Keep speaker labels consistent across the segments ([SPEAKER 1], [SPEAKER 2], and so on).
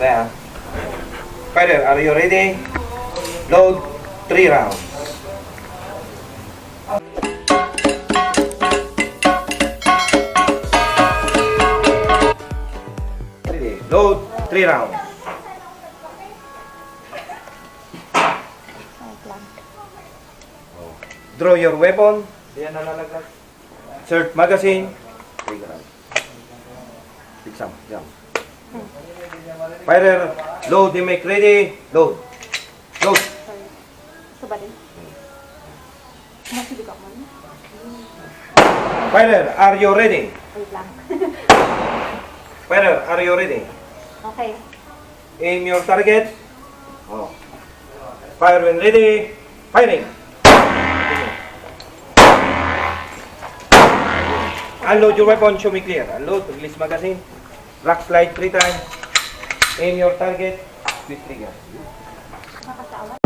[SPEAKER 1] There. Fighter, are you ready? Load 3 rounds. Ready. Load 3 rounds. Draw your weapon. Diyan nalalaglag. Insert magazine. Pick some. Jump. Fighter, load the mic ready. Load. Load.
[SPEAKER 2] Coba din. Masih di kamar.
[SPEAKER 1] Fighter, are you ready?
[SPEAKER 2] Wait lang.
[SPEAKER 1] Fighter, are you ready?
[SPEAKER 2] Okay.
[SPEAKER 1] Aim your target. Oh. Fire when ready. Firing. Unload your weapon. Show me clear. Unload. Release magazine. Rock slide 3 times. Aim your target. Twist trigger.
[SPEAKER 2] Nakasawa.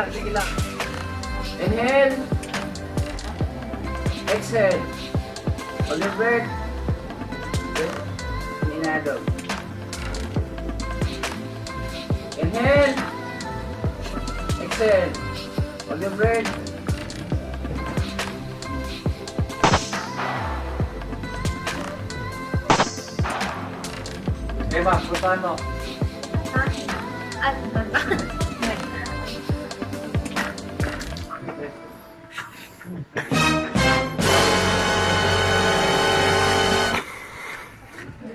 [SPEAKER 3] Sige lang. Inhale. Exhale. Hold your breath. Inhale. Inhale. Exhale. Hold your breath. Eva, puntahan mo.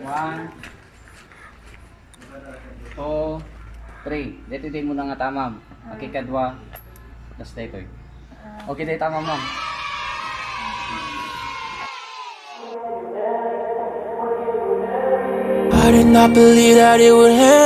[SPEAKER 3] One, two, three. Dito din mo na nga tamam. Okay, kadwa. Tapos dito. Okay, dito tamam, ma'am.
[SPEAKER 4] I did not believe that it would end.